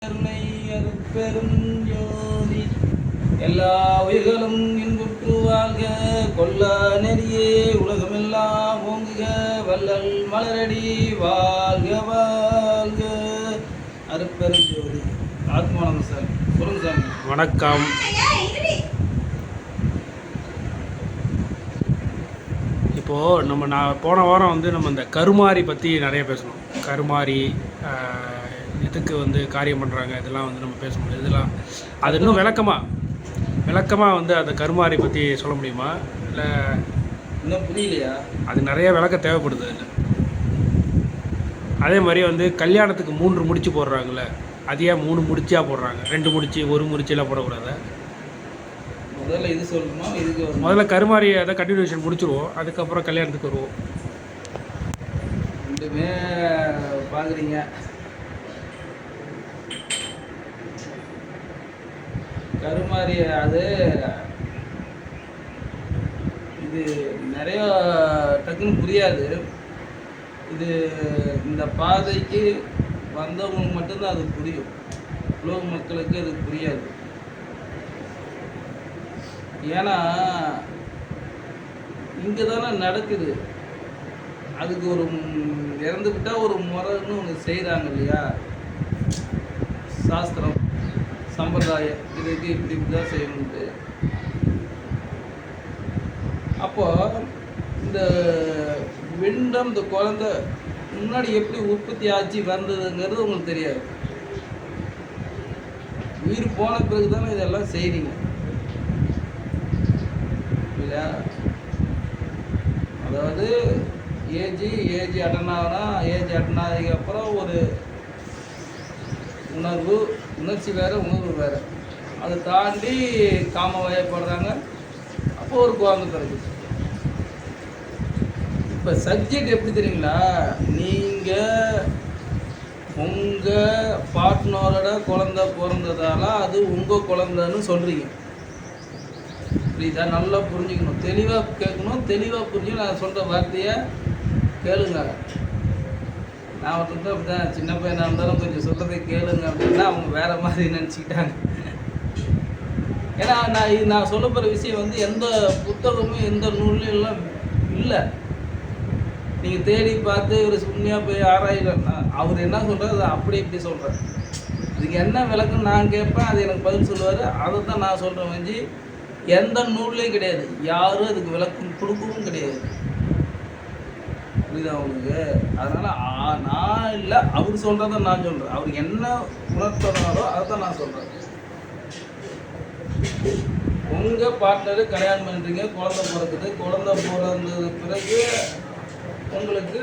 கருணை அருட்பெரும் ஜோதி எல்லா உயிர்களும் இன்புற்று வாழ்க கொல்லா நெறியே உலகமெல்லாம் ஓங்குக வள்ளல் மலரடி வாழ்க வாழ்க. அருட்பெரும் ஜோதி ஆத்மானந்த சாமி. சொல்லுங்க சாமி. வணக்கம். இப்போது நான் போன வாரம் நம்ம இந்த கருமாரி பற்றி நிறைய பேசணும். கருமாரி எதுக்கு காரியம் பண்ணுறாங்க, இதெல்லாம் நம்ம பேச முடியும். இதெல்லாம் அது இன்னும் விளக்கமாக அந்த கருமாரி பற்றி சொல்ல முடியுமா? இல்லை இன்னும் புரியலையா? அது நிறைய விளக்கம் தேவைப்படுது. இல்லை அதே மாதிரி கல்யாணத்துக்கு 3 முடிச்சு போடுறாங்கள்ல, அது ஏன் 3 முடிச்சாக போடுறாங்க? 2 முடிச்சு 1 முடிச்செல்லாம் போடக்கூடாது. முதல்ல இது சொல்லணுமா? இதுக்கு முதல்ல கருமாரி அதை கண்டினியூஷன் முடிச்சுருவோம், அதுக்கப்புறம் கல்யாணத்துக்கு வருவோம். ரெண்டுமே பார்க்குறீங்க. கருமாரி அது இது நிறைய டக்குன்னு புரியாது. இது இந்த பாதைக்கு வந்தவங்களுக்கு மட்டும்தான் அது புரியும். உலக மக்களுக்கு அது புரியாது. ஏன்னா இங்கே தானே நடக்குது. அதுக்கு ஒரு இறந்துவிட்டால் ஒரு முறைன்னு ஒன்று செய்கிறாங்க இல்லையா? சாஸ்திரம் சம்பிரதாயம் இதுக்கு இப்படி தான் செய்யணுன்ட்டு. அப்போ இந்த விண்டம் இந்த குழந்தை முன்னாடி எப்படி உற்பத்தி ஆச்சு வந்ததுங்கிறது உங்களுக்கு தெரியாது. உயிர் போன பிறகு தானே இதெல்லாம் செய்கிறீங்க இல்லையா? அதாவது ஏஜ் அட்டன் ஆகுனா, ஏஜ் அட்டன் ஆனதுக்கு அப்புறம் ஒரு உணர்ச்சி வேறு, உணர்வு வேறு. அதை தாண்டி காம வயப்படுறாங்க. அப்போ ஒரு குழந்தை பிறகு. இப்போ சப்ஜெக்ட் எப்படி தெரியுங்களா? நீங்கள் உங்கள் பார்ட்னரோட குழந்தை பிறந்ததால அது உங்கள் குழந்தைன்னு சொல்கிறீங்க. புரியுதா? நல்லா புரிஞ்சுக்கணும், தெளிவாக கேட்கணும், தெளிவாக புரிஞ்சு நான் சொல்கிற வார்த்தையை கேளுங்க. நான் ஒருத்தர் அப்படி தான், சின்ன பையனாக இருந்தாலும் கொஞ்சம் சொல்கிறதை கேளுங்க அப்படின்னா அவங்க வேறு மாதிரி நினச்சிக்கிட்டாங்க. ஏன்னா நான் சொல்ல போகிற விஷயம் எந்த புத்தகமும் எந்த நூல்லையும் இல்லை. நீங்கள் தேடி பார்த்து ஒரு உண்மையாக போய் ஆராயலாம். அவர் என்ன சொல்கிறார் அதை அப்படி இப்படி சொல்கிறேன். இதுக்கு என்ன விளக்குன்னு நான் கேட்பேன், அது எனக்கு பதில் சொல்லுவார். அதை தான் நான் சொல்கிறேன் வஞ்சி எந்த நூல்லையும் கிடையாது. யாரும் அதுக்கு விளக்கம் கொடுக்கவும் கிடையாது. புரியுதா அவங்களுக்கு? அதனால் நான் இல்லை, அவர் சொல்கிறத நான் சொல்கிறேன். அவர் என்ன உணர்த்துறாரோ அதை தான் நான் சொல்கிறேன். உங்கள் பார்ட்னரு கல்யாணம் பண்ணுறீங்க, குழந்தை பிறக்குது. குழந்தை பிறந்தது பிறகு உங்களுக்கு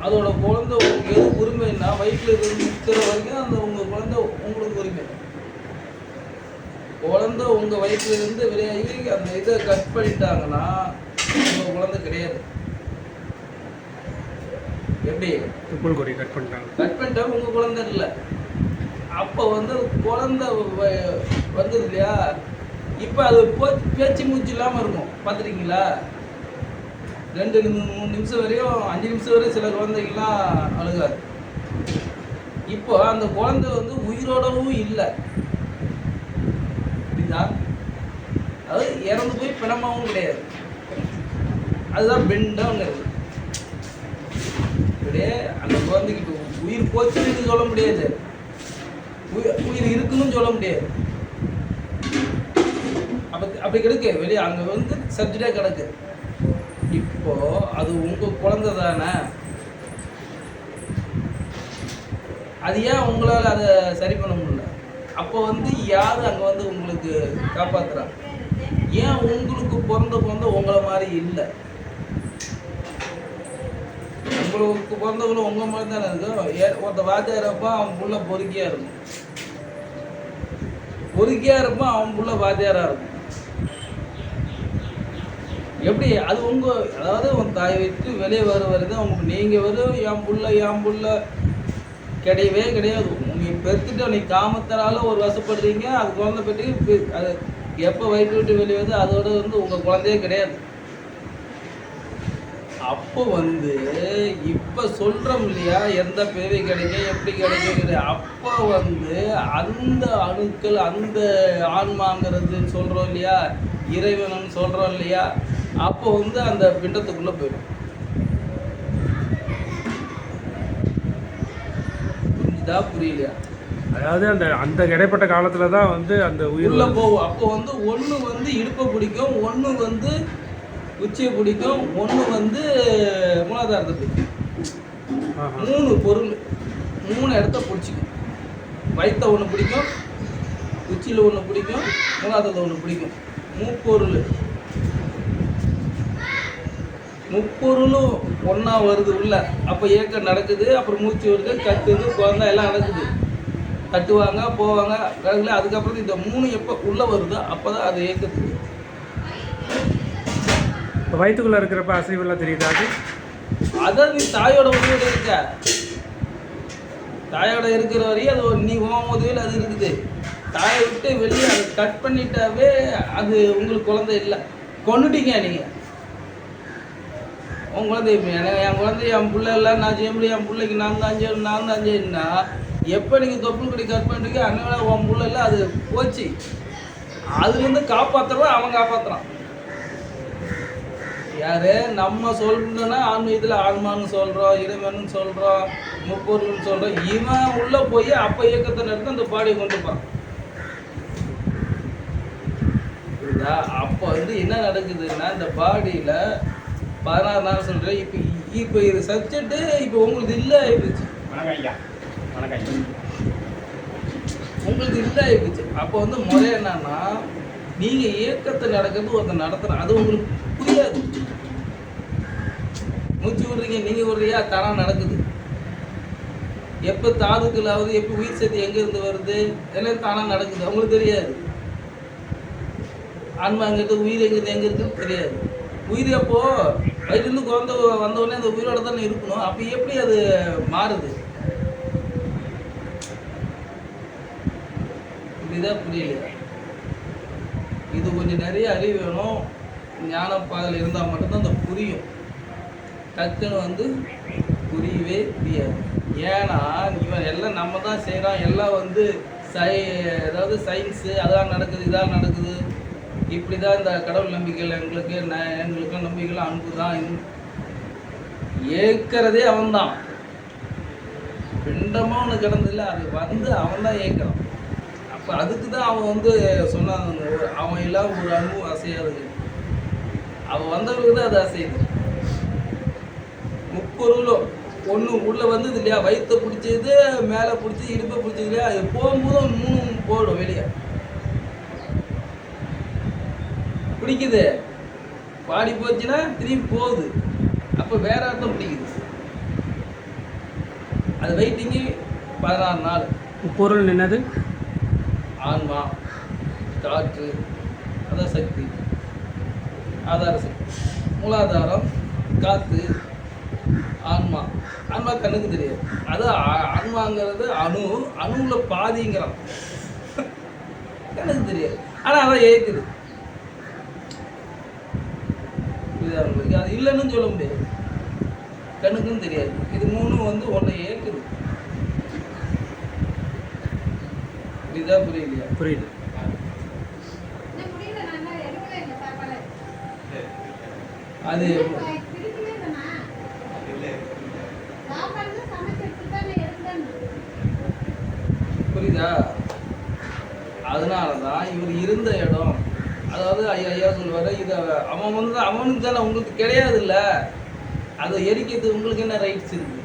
அதோட குழந்தை உங்களுக்கு எது உரிமைன்னா, வயிற்றில் இருக்கிற வரைக்கும் அந்த உங்கள் குழந்தை உங்களுக்கு உரிமை. குழந்தை உங்கள் வயிற்றிலிருந்து வெளியாகி அந்த இதை கட் பண்ணிட்டாங்கன்னா உங்கள் குழந்தை கிடையாது. எப்படி கட் பண்ணிட்டாங்க உங்கள் குழந்தை இல்லை. அப்போ குழந்தை வந்தது இல்லையா? இப்போ அது பேச்சு மூச்சு இல்லாமல் இருக்கும். பார்த்துருக்கீங்களா? 2-3 நிமிஷம் வரையும், 5 நிமிஷம் வரையும் சில குழந்தைகள்லாம் அழுகாது. இப்போ அந்த குழந்தை உயிரோடவும் இல்லை. அது இறந்து போய் பிணமாகவும் கிடையாது. அதுதான் பெண்டங்கிறது. அப்படியே அந்த குழந்தைக்கு உயிர் போச்சுன்னு சொல்ல முடியாது, உயிர் இருக்குன்னு சொல்ல முடியாது. அப்படி கிடக்கு வெளியே, அங்கே சப்ஜெக்டாக கிடக்கு. இப்போ அது உங்கள் குழந்தை தானே, அது ஏன் உங்களால் அதை சரி பண்ண முடியல? அப்போ யார் அங்கே உங்களுக்கு காப்பாற்றுறாங்க? ஏன் உங்களுக்கு பிறந்த குழந்தை உங்களை மாதிரி இல்லை? உங்களுக்கு பிறந்தவங்களும் உங்கள் மாதிரி தானே இருக்கும். ஒருத்த வாத்தியார் இருப்பான், அவன் புள்ள பொறுக்கியாக இருக்கும். பொறுக்கியாக இருப்பான், அவன் புள்ள வாத்தியாராக இருக்கும். எப்படி அது அதாவது உன் தாய் விட்டு வெளியே வருதான் உங்களுக்கு. நீங்கள் வரும் என் புள்ள கிடையவே கிடையாது. நீங்கள் பெற்றுட்டு நீ காமத்தினால ஒரு வசப்படுறீங்க. அது குழந்தை பெற்று அது எப்போ வயிற்று விட்டு வெளியே வருது அதோட உங்கள் குழந்தையே கிடையாது. அப்போ வந்து இப்போ சொல்கிறோம் இல்லையா, எந்த பேரை கிடைக்கும் எப்படி கிடைக்குங்கிறது. அப்போ வந்து அந்த அணுக்கள், அந்த ஆன்மாங்கிறது சொல்கிறோம் இல்லையா, இறைவன் சொல்கிறோம் இல்லையா, அப்போ வந்து அந்த பிண்டத்துக்குள்ளே போயிடும். புரிஞ்சுதா புரியலையா? அதாவது அந்த அந்த இடைப்பட்ட காலத்தில் தான் வந்து அந்த உயிர் உள்ளே போகும். அப்போ வந்து ஒன்று வந்து இடுப்பை பிடிக்கும், ஒன்று வந்து உச்சியை பிடிக்கும், ஒன்று வந்து மூலாதாரத்தை பிடிக்கும். 3 பொருள் 3 இடத்த பிடிச்சிக்கும். வயிற்ற ஒன்று பிடிக்கும், உச்சியில் ஒன்று பிடிக்கும், மூலாதாரத்தை ஒன்று பிடிக்கும். முப்பொருளும் ஒன்றா வருது உள்ள. அப்போ ஏக்கம் நடக்குது, அப்புறம் மூச்சு வருது, கத்துது, குழந்தை எல்லாம் நடக்குது. கட்டுவாங்க போவாங்க கடவுளே. அதுக்கப்புறம் இந்த 3 எப்போ உள்ளே வருதோ அப்போ தான் அது ஏக்கத்துக்கு. இப்போ வயிற்றுக்குள்ளே இருக்கிறப்ப அசைவெல்லாம் தெரியுதா? அது அதான் நீ தாயோட உதவியோட இருக்க. தாயோட இருக்கிற வரையும் அது நீ உன் உதவியில் அது இருக்குது. தாயை விட்டு வெளியே அதை கட் பண்ணிட்டாவே அது உங்களுக்கு குழந்தை இல்லை. கொண்டுட்டீங்க நீங்கள் உன் குழந்தை. என் குழந்தை என் பிள்ளை இல்லை, நான் செய்ய முடியும், என் பிள்ளைக்கு நான் தான் செய்யணும்னா எப்போ நீங்கள் தொப்புள் கொடி கட் பண்ணுறீங்க அண்ணன் உன் பிள்ளை இல்லை, அது போச்சு. அதுலேருந்து காப்பாற்றுறவன் அவன் காப்பாற்றுறான். யாரு நம்ம சொல்லணும்னா ஆன்மீகத்தில் ஆன்மான்னு சொல்கிறோம், இறைவன் சொல்கிறோம், முப்பொருள்னு சொல்கிறோம். இவன் உள்ளே போய் அப்போ இயக்கத்தை நடத்தி அந்த பாடியை கொண்டு போகிறான். புரியுதா? அப்போ வந்து என்ன நடக்குதுன்னா இந்த பாடியில் 16 நாள் சொல்கிறேன். இப்போ இது சப்ஜெக்ட்டு இப்போ உங்களுக்கு இல்லை ஆயிடுச்சு. உங்களுக்கு இல்லை ஆயிடுச்சு. அப்போ வந்து முறை என்னன்னா, நீங்கள் இயக்கத்தை நடக்கிறது ஒருத்தர் நடத்துகிறேன், அது உங்களுக்கு புரியாது. மூச்சு விடுறீங்க, நீங்கள் விடுறியா, தானாக நடக்குது. எப்போ தாதுக்களாவது, எப்போ உயிர் சக்தி எங்கேருந்து வருது, எல்லாம் தானாக நடக்குது, அவங்களுக்கு தெரியாது. ஆன்மாங்கிறது உயிர் எங்கே இருக்குன்னு தெரியாது. உயிர் எப்போ வயிற்றுலேருந்து குழந்தை வந்தவுடனே அந்த உயிரோட தானே இருக்கணும். அப்போ எப்படி அது மாறுது? இதுதான் புரியலையா? இது கொஞ்சம் நிறைய அறிவு வேணும். ஞான பாதையில் இருந்தால் மட்டும்தான் அந்த புரியும். டக்குன்னு வந்து புரியவே புரியாது. ஏன்னா இவன் எல்லாம் நம்ம தான் செய்கிறோம். எல்லாம் வந்து அதாவது சயின்ஸு அதெல்லாம் நடக்குது, இதெல்லாம் நடக்குது, இப்படி தான் இந்த கடவுள் நம்பிக்கைகள் எங்களுக்கு நம்பிக்கைகள் அன்பு தான். ஏற்கிறதே அவன்தான். பிண்டமாக ஒன்று கிடந்ததில்ல, அது வந்து அவன் தான் ஏற்கிறான். அப்போ அதுக்கு தான் அவன் வந்து சொன்னான், அவன் எல்லாம் ஒரு அன்பும் அசையாது. அவன் வந்தவங்களுக்கு தான் அது அசையுது. முப்பொருளும் ஒன்று உள்ளே வந்தது இல்லையா, வயிற்றை பிடிச்சது, மேலே பிடிச்சி, இடுப்பை பிடிச்சது இல்லையா, அது போகும்போது 3 போடும் வெளியே. பிடிக்குது, பாடி போச்சுன்னா திரும்பி போகுது. அப்போ வேற அர்த்தம் பிடிக்குது. அது வெயிட்டிங்கு 16 நாள். பொருள் என்னது? ஆன்மா, காற்று, அதான் சக்தி, ஆதார சக்தி. மூலாதாரம், காற்று, ஆன்மா. ஆன்மா கண்ணுக்கு தெரியாது. அது ஆன்மாங்கிறது அணுவில் பாதிங்கிறான். கண்ணுக்கு தெரியாது, ஆனால் அதான் ஏற்குது. உங்களுக்கு அது இல்லைன்னு சொல்ல முடியாது. கண்ணுக்கும் தெரியாது. இது 3 வந்து ஒன்றை ஏற்குது. இதுதான் புரியலையா? புரியுது. அது புரியுதா? அதனால தான் இவர் இருந்த இடம், அதாவது ஐயா சொல்லுவார், இதை அவன் வந்து அவனுக்கு தானே, உங்களுக்கு கிடையாது இல்லை, அதை எரிக்கிறது உங்களுக்கு என்ன ரைட்ஸ் இருக்குது?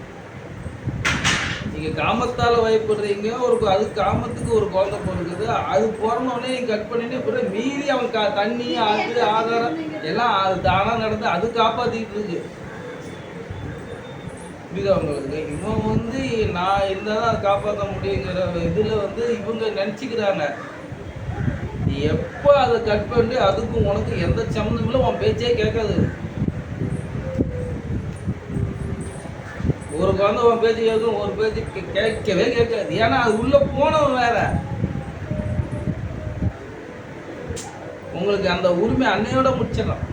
நீங்கள் காமத்தால் வயப்படுறீங்க, அது காமத்துக்கு ஒரு குழந்தை பிறகுது, அது பிறந்தோடனே நீங்கள் கட் பண்ணிட்டு பிறகு மீறி அவன் தண்ணி, அது ஆதாரம் எல்லாம் அது தானாக நடந்து அது காப்பாற்றிக்கிட்டு இருக்கு. புரியுதா உங்களுக்கு? இவன் வந்து நான் இருந்தால் தான் அதை காப்பாற்ற முடியுங்கிற இதில் வந்து இவங்க நினச்சிக்கிறாங்க. எப்போ அதை கட் பண்ணி அதுக்கும் உனக்கு எந்த சம்மந்தம் இல்லை, உன் பேச்சே கேட்காது. ஒரு குழந்தை உன் பேச்சு கேட்கும், ஒரு பேச்சு கேட்கவே கேட்காது. ஏன்னா அது உள்ள போனவன் வேற. உங்களுக்கு அந்த உரிமை அன்னையோட முடிச்சிடலாம்.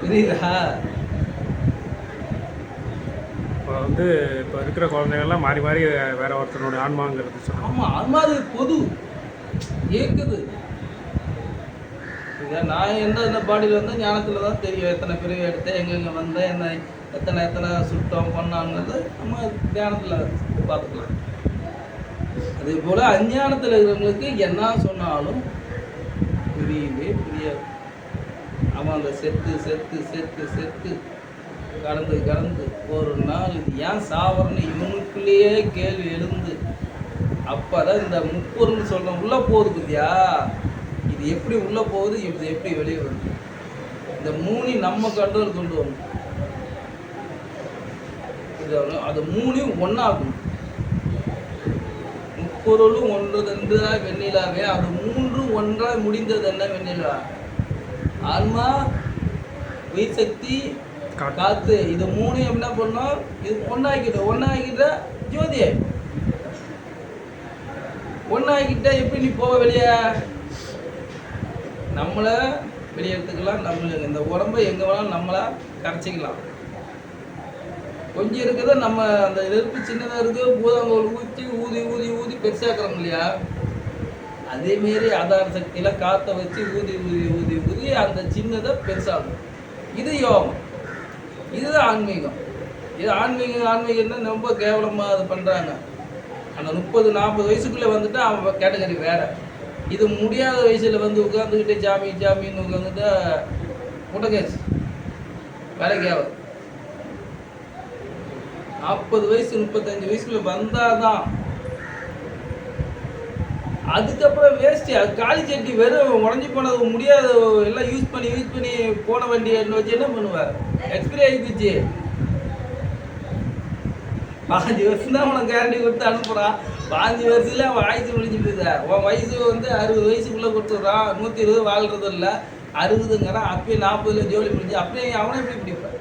புரியுதா? இப்போ வந்து இப்போ இருக்கிற குழந்தைகள்லாம் மாறி மாறி வேற ஒருத்தனோட ஆன்மாங்கிறது சொல்லுவாங்க. ஆமாம், ஆன்மா அது பொது இருக்குது. இதை நான் எந்த பாடியில் வந்து ஞானத்தில் தான் தெரியும். எத்தனை பிரிவு எடுத்தேன், எங்கெங்கே வந்தேன், என்ன எத்தனை சுத்தம் பண்ணாங்கிறது நம்ம தியானத்தில் பார்த்துக்கலாம். அதே போல் அஞ்ஞானத்தில் இருக்கிறவங்களுக்கு என்ன சொன்னாலும் புரியவே புரியாது. அவன் அந்த செத்து செத்து செத்து செத்து கடந்து ஒரு நாள் இது ஏன் சாவரன்னு இவனுக்குள்ளேயே கேள்வி எழுந்து அப்போதான் இந்த முப்பொருள்னு சொல்கிறோம் உள்ளே போகுது பத்தியா. இது எப்படி உள்ளே போகுது, இது எப்படி வெளியே வருது, இந்த மூணு நம்ம கண்ட்ரோல் கொண்டு வரணும். இது அது மூணையும் ஒன்றாகணும். முப்பொருளும் ஒன்றுதென்றாய் வெண்ணிலாவே, அது மூன்று ஒன்றாய் முடிந்தது என்ன வெண்ணிலா? ஆன்மா, உயிர் சக்தி, காத்து. இது மூணையும் என்ன பண்ணோம்? இது ஒன்றாக்கிட்ட ஜோதி ஒன்றாக்கிட்ட எப்படி நீ போக வெளியே? நம்மளை வெளியே எடுத்துக்கலாம். நம்ம இந்த உடம்பை எங்கே வேணாலும் நம்மளா கரைச்சிக்கலாம். கொஞ்சம் இருக்கிறத நம்ம அந்த நெருப்பு சின்னதாக இருக்குது, பூதாங்கோல் ஊற்றி ஊதி ஊதி ஊதி பெருசாக்குறோம் இல்லையா? அதேமாரி ஆதார சக்தியில் காற்றை வச்சு ஊதி ஊதி ஊதி ஊதி அந்த சின்னதை பெருசாகும். இது யோகம், இதுதான் ஆன்மீகம். இது ஆன்மீகம்னா ரொம்ப கேவலமாக அது பண்ணுறாங்க. அந்த 30-40 வயசுக்குள்ளே வந்துட்டு அவன் கேட்டகரி வேறு. இது முடியாத வயசில் வந்து உட்காந்துக்கிட்டு ஜாமின்னு உட்காந்துட்டா முட்டகேஸ் வேலைக்கு ஆகுது. 40 வயசு 35 வயசுக்குள்ள வந்தால் தான். அதுக்கப்புறம் வேஸ்ட்டு. அது காலி சட்டி வெறும் உடஞ்சி போனது முடியாத எல்லாம் யூஸ் பண்ணி போன வண்டியை வச்சு என்ன பண்ணுவார்? எக்ஸ்பிரி ஆகி போச்சு. 5 வருஷம் தான் உனக்கு கேரண்டி கொடுத்து அனுப்புகிறான். 5 வருஷத்துல அவன் ஆயுசு முடிஞ்சு போகுதா? உன் வயசு வந்து 60 வயசுக்குள்ளே கொடுத்துட்றான். 120 வாழ்கிறது இல்லை, 60ங்கிறான். அப்பயே 40ல் ஜோலி முடிஞ்சு அப்படியே அவனை எப்படி பிடிப்பேன்?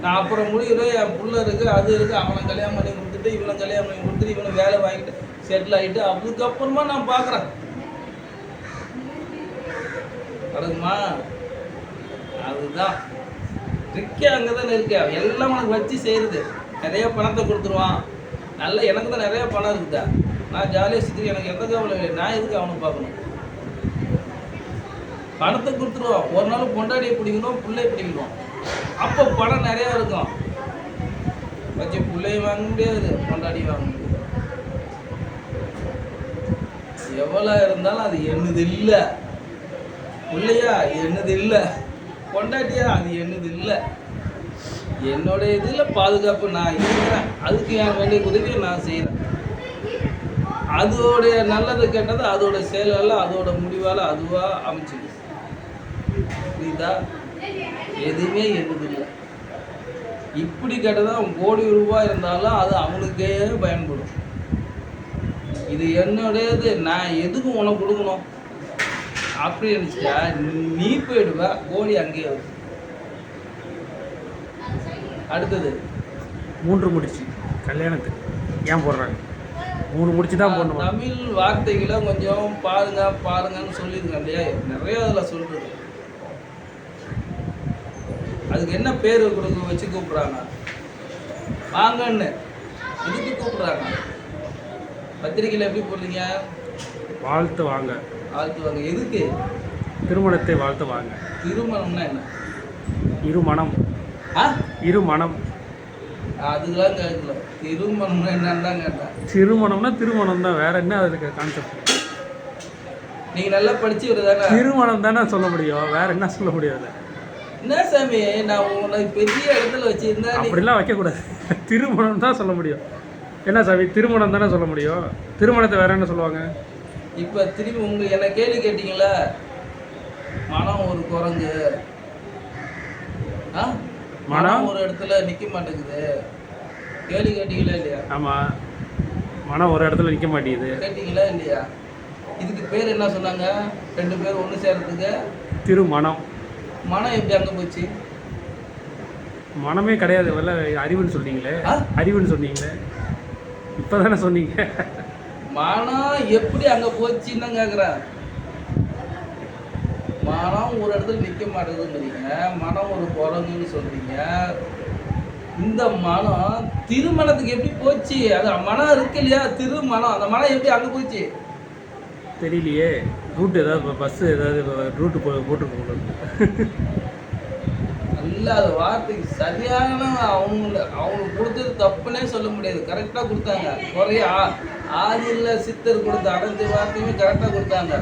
நான் அப்புறம் முடிகிறேன், என் புள்ள இருக்குது, அது இருக்குது, அவனை கல்யாணம் பண்ணி கொடுத்துட்டு இவனை கல்யாணம் பண்ணி கொடுத்துட்டு இவனை வேலை வாங்கிட்டு செட்டில் ஆகிட்டு அதுக்கப்புறமா நான் பார்க்குறேன். அதுமா அதுதான் ட்ரிக்கே. அங்கே தானே இருக்கா எல்லாம் உனக்கு வச்சு செய்கிறது. நிறைய பணத்தை கொடுத்துருவான். நல்ல எனக்கு தான் நிறையா பணம் இருக்குதா, நான் ஜாலியாக சுற்றி எனக்கு எந்த கவலை இல்லை. நான் எதுக்கு அவனை பார்க்கணும்? பணத்தை கொடுத்துருவான். ஒரு நாள் பொண்டாடியை பிடிக்கணும், பிள்ளையை பிடிக்கணும். அப்போ பணம் நிறையா இருக்கும். வச்சு பிள்ளையை வாங்க முடியாது, பொண்டாடி வாங்க முடியாது. எவ்வளோ இருந்தாலும் அது என்னது இல்லை. பிள்ளையா என்னது இல்லை, பொண்டாட்டியா அது என்னது இல்லை. என்னோட இதில் பாதுகாப்பு நான் இருக்கிறேன். அதுக்கு என் வேண்டிய உதவியை நான் செய்கிறேன். அதோடைய நல்லது கெட்டது அதோட செயலால் அதோட முடிவால் அதுவாக அமைச்சிது. புரியுதா? எதுவுமே என்னதில்லை. இப்படி கேட்டதான் கோடி ரூபாய் இருந்தாலும் அது அவனுக்கே பயன்படும். இது என்னுடையது, நான் எதுக்கு உனக்கு கொடுக்கணும் அப்படி நினச்சிட்டா நீ போயிடுவ. கோடி அங்கேயே வரும். அடுத்தது 3 முடிச்சு கல்யாணத்துக்கு ஏன் போடுறாங்க? 3 முடிச்சு தான் போடணும். தமிழ் வார்த்தைகளை கொஞ்சம் பாருங்கன்னு சொல்லியிருக்கேன் இல்லையா? நிறைய அதில் சொல்கிறது. அதுக்கு என்ன பேர் கொடுக்க வச்சு கூப்பிட்றாங்க? வாங்கன்னு எதுக்கு கூப்பிட்றாங்க? பத்திரிக்கையில் எப்படி போடுறீங்க? வாழ்த்து வாங்க. எதுக்கு? திருமணத்தை வாழ்த்து வாங்க. திருமணம்னா என்ன? இருமணம். இருமணம் அதுக்கெல்லாம் கேட்கல. திருமணம்னா என்னன்னு தான் கேட்டேன். திருமணம் தான், வேற என்ன அதுக்கு கான்செப்ட்? நீங்கள் நல்லா படிச்சு தானே? திருமணம் தானே சொல்ல முடியும், வேற என்ன சொல்ல முடியாது. என்ன சாமி, நான் உங்களை பெரிய இடத்துல வச்சுருந்தேன். அப்படிலாம் வைக்கக்கூடாது. திருமணம் தான் சொல்ல முடியும். என்ன சாமி, திருமணம் தானே சொல்ல முடியும். திருமணத்தை வேற என்ன சொல்லுவாங்க? இப்போ திரும்பி என்ன கேள்வி கேட்டீங்களா? மனம் ஒரு குரங்கு, மனம் ஒரு இடத்துல நிற்க மாட்டேங்குது. கேள்வி கேட்டீங்களா இல்லையா? ஆமாம், மனம் ஒரு இடத்துல நிற்க மாட்டேங்குது. கேட்டீங்களா இல்லையா? இதுக்கு பேர் என்ன சொன்னாங்க? 2 பேர் ஒன்று சேர்றதுக்கு திருமணம். மனம் எப்படி அங்கே போச்சு? மனமே கிடையாது. வரல அறிவுன்னு சொன்னீங்களே, அறிவுன்னு சொன்னீங்களே, இப்போ தானே சொன்னீங்க. மனம் எப்படி அங்கே போச்சுன்னு தான் கேட்குறேன். மனம் ஒரு இடத்துல நிற்க மாட்டேங்குதுங்கிறீங்க, மனம் ஒரு குரங்குன்னு சொல்றீங்க. இந்த மனம் திருமணத்துக்கு எப்படி போச்சு? அது மனம் இருக்கு இல்லையா, திருமணம், அந்த மனம் எப்படி அங்கே போச்சு? தெரியலையே. ரூட் ஏதாவது பஸ் ஏதாவது ரூட்டு போட்டுருக்கோம். இல்லாத வார்த்தைக்கு சரியான அவங்களுக்கு கொடுத்தது தப்புன்னே சொல்ல முடியாது. கரெக்டாக கொடுத்தாங்க. குறைய ஆதியில் சித்தர் கொடுத்த அனைத்து வார்த்தையுமே கரெக்டாக கொடுத்தாங்க.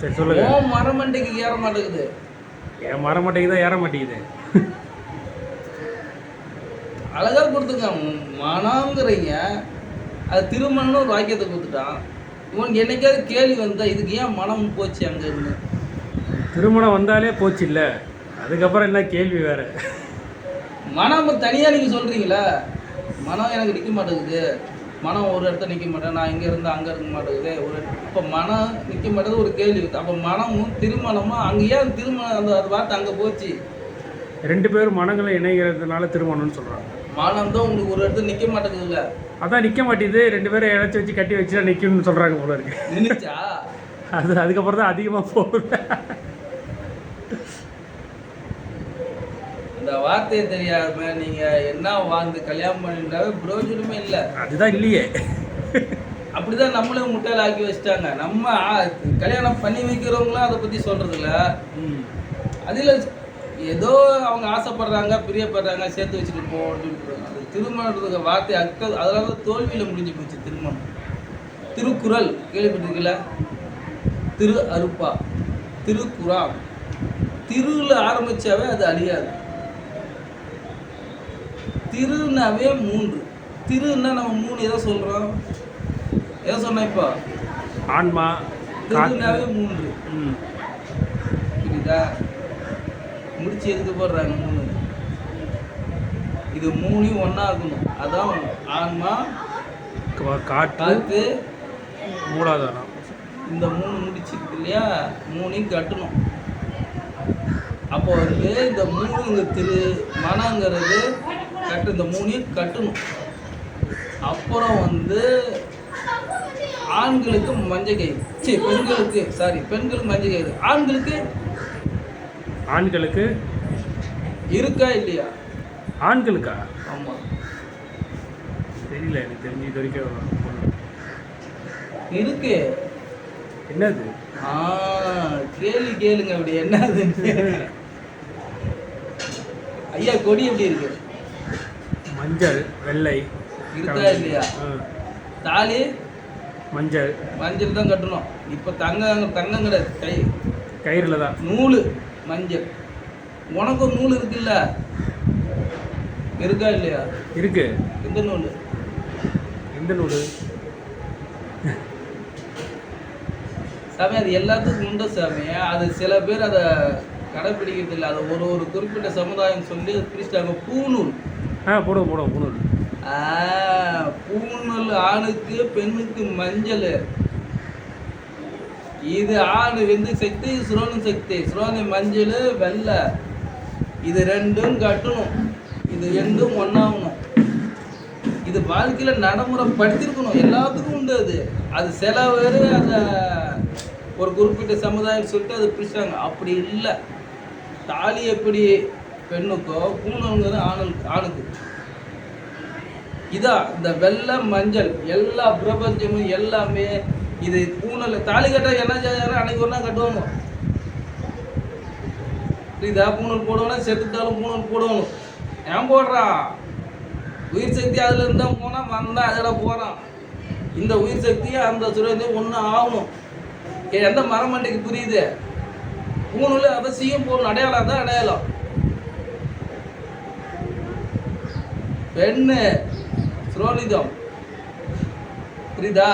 சரி சொல்லுங்க. மரமண்டைக்கு ஏற மாட்டேங்குது. என் மரமண்டைக்கு தான் ஏற மாட்டேங்குது. அழகா கொடுத்துங்க. மனங்கிறீங்க, அது திருமணம்னு ஒரு வாக்கியத்தை கொடுத்துட்டான். இவனுக்கு என்னைக்காவது கேள்வி வந்தா இதுக்கு ஏன் மனம் போச்சு அங்கே இருந்து? திருமணம் வந்தாலே போச்சு இல்லை, அதுக்கப்புறம் என்ன கேள்வி வேற? மனம் தனியாக நீங்கள் சொல்கிறீங்களா? மனம் எனக்கு நிற்க மாட்டேங்குது, மனம் ஒரு இடத்துல நிற்க மாட்டேன், நான் இங்கே இருந்து அங்கே இருக்க மாட்டேங்குது ஒரு. இப்போ மனம் நிற்க மாட்டேங்குது ஒரு கேள்வி. அப்போ மனமும் திருமணமும் அங்கே ஏன் திருமணம் அந்த வார்த்தை அங்கே போச்சு? 2 பேரும் மனங்களை இணைகிறதுனால திருமணம்னு சொல்கிறாங்க. மனம் தான் உங்களுக்கு ஒரு இடத்துல நிற்க மாட்டேங்குதுல்ல. அதான் நிற்க மாட்டேங்குது. 2 பேரும் இழைச்சி வச்சு கட்டி வச்சுட்டா நிற்கணும்னு சொல்கிறாங்க போல இருக்கு. நினைச்சா அதுக்கப்புறம் தான் அதிகமாக போகுது. இந்த வார்த்தையை தெரியாம நீங்க என்ன வாழ்ந்து கல்யாணம் பண்ணிட்டாவே பிரயோஜனமே இல்லை. அதுதான் இல்லையே. அப்படிதான் நம்மளும் முட்டையில் ஆக்கி வச்சிட்டாங்க. நம்ம கல்யாணம் பண்ணி வைக்கிறவங்களும் அதை பற்றி சொல்கிறதில்ல. அதில் ஏதோ அவங்க ஆசைப்படுறாங்க, பிரியப்படுறாங்க, சேர்த்து வச்சுட்டு போட்டு அது திருமணத்துக்கு வார்த்தை அதனால தான் தோல்வியில் முடிஞ்சு போச்சு திருமணம். திருக்குறள் கேள்விப்பட்டிருக்கல? திரு அருப்பா, திருக்குறான், திருவில் ஆரம்பித்தாவே அது அழியாது. திருனாவே 3. திருன்னா நம்ம 3 எதை சொல்கிறோம்? எதை சொன்னோம் இப்போ? ஆன்மா. திருனாவே 3. புரியுதா? முடிச்சு எதுக்கு போடுறாங்க 3? இது 3 ஒன்றா இருக்கணும். அதான் ஆன்மா, காற்று, மூலாதாரம். இந்த 3 முடிச்சிருக்கு இல்லையா, 3 கட்டணும். அப்போ வந்து இந்த 3 திரு மனங்கிறது கட்டு, இந்த 3 கட்டணும். அப்புறம் வந்து ஆண்களுக்கு மஞ்சள் கயிறு, பெண்களுக்கு மஞ்சள் கயிறு, ஆண்களுக்கு இருக்கா இல்லையா? ஆண்களுக்கா? ஆமாம். தெரியல, எனக்கு தெரிஞ்சு இது வரைக்கும் இருக்கு. என்னது? கேளுங்க அப்படி என்னது? ஐயா கொடி எப்படி இருக்கு? மஞ்சள் வெள்ளை இருக்கா இல்லையா? தாலி மஞ்சள் தான் கட்டணும். இப்போ தங்கம் கிடையாது, கயிறுல தான். நூல் மஞ்சள். உனக்கு ஒரு நூல் இருக்குல்ல, இருக்கா இல்லையா? இருக்கு. எந்த நூல்? சாமி அது எல்லாத்துக்கும் உண்டு சாமி. அது சில பேர் அதை கடைப்பிடிக்கிறது இல்லை. அது ஒரு குறிப்பிட்ட சமுதாயம் சொல்லி பிரிச்சிட்டாங்க. பூநூல். போடுவோம் பூநூல். பூநூல் ஆணுக்கு பெண்ணுக்கு மஞ்சள். இது ஆணு வந்து சக்தி, சுரோனு சக்தி. சுரோனி மஞ்சள் வெள்ளை. இது 2ம் கட்டணும். இது 2ம் ஒன்றாகணும். இது வாழ்க்கையில் நடைமுறைப்படுத்திருக்கணும். எல்லாத்துக்கும் உண்டு. அது சில பேர் அதை ஒரு குறிப்பிட்ட சமுதாயம் சொல்லிட்டு அது பிடிச்சாங்க. அப்படி இல்லை. தாலி எப்படி பெண்ணுக்கோ, பூனல்ங்கிறது ஆணுக்கு. இதான் இந்த வெள்ளை மஞ்சள் எல்லா பிரபஞ்சமும் எல்லாமே இது பூனல். தாலி கட்ட என்ன செய்யறாங்க? அன்னைக்கு ஒரு நாள் கட்டுவாங்க. புரியுதா? பூனல் போடுவோம்னா செத்துட்டாலும் பூனல் போடுவாங்க. ஏன் போடுறான்? உயிர் சக்தி அதுல இருந்தா போனா வந்தா அதில் போறான். இந்த உயிர் சக்தியை அந்த சுரேந்திரம் ஒன்று ஆகணும். எந்த மரமண்டைக்கு புரியுது? பூனூல் அவசியம் போகணும். அடையாளம் தான் அடையாளம். பெண்ணு சுரோனிதம். புரியுதா?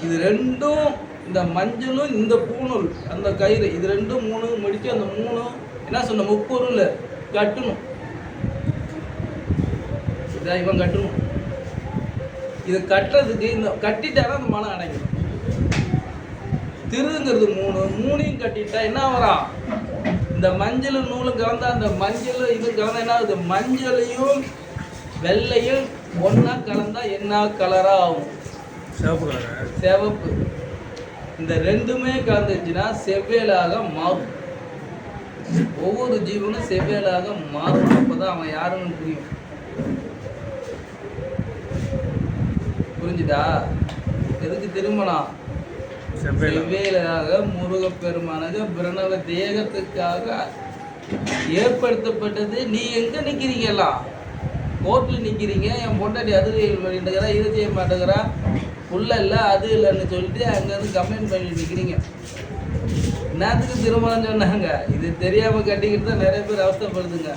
இது 2ம் இந்த மஞ்சளும் இந்த பூணூல் அந்த கயிறு இது 2 3 முடிச்சு அந்த 3 என்ன சொன்ன முப்பொருள் கட்டணும். இதை இவன் கட்டணும். இதை கட்டுறதுக்கு இந்த கட்டிட்டாதான் அந்த மனம் அடையும். திருங்கிறது 3 கட்டிட்டா என்ன வரா? இந்த மஞ்சள் நூலும் கலந்தா அந்த மஞ்சள் இது கலந்தா என்ன ஆகுது? மஞ்சளையும் வெள்ளையும் ஒன்றா கலந்தா என்ன கலரா ஆகும்? சிவப்பு கலர். சிவப்பு. இந்த 2மே கலந்துச்சுன்னா செவ்வேலாக மாறும். ஒவ்வொரு ஜீவனும் செவ்வேலாக மாறும். அப்பதான் அவன் யாருன்னு புரியும். புரிஞ்சுதா? எதுக்கு திருமணம்? செவ்வேலாக முருகப்பெருமானது பிரணவ தேகத்துக்காக ஏற்படுத்தப்பட்டது. நீ எங்க நிக்கிறீங்களா? கோர்ட்டில் நிற்கிறீங்க. என் பொண்டாட்டி அது பண்ணிட்டுக்கிறா, இது செய்ய மாட்டேங்கிறா, புள்ள இல்லை அது இல்லைன்னு சொல்லிட்டு அங்கேருந்து கம்ப்ளைண்ட் பண்ணிட்டு நிற்கிறீங்க. என்னத்துக்கு திருமணம் சொன்னாங்க? இது தெரியாமல் கட்டிக்கிட்டு தான் நிறைய பேர் அவஸ்தைப்படுதுங்க.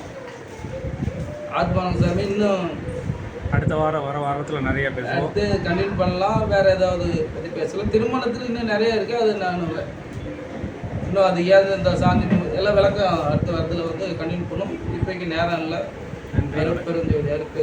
ஆத்மானந்த சாமி இன்னும் அடுத்த வாரத்தில் நிறைய பேசுவோம். அடுத்து கண்டினியூ பண்ணலாம். வேறு ஏதாவது பற்றி பேசலாம். திருமணத்தில் இன்னும் நிறைய இருக்குது. அது நான் இன்னும் அது ஏது இந்த சாந்தி எல்லாம் விளக்கம் அடுத்த வாரத்தில் வந்து கண்டினியூ பண்ணும். இப்போதைக்கு நேரம் இல்லை. பெருஞ்சோதி அடுத்து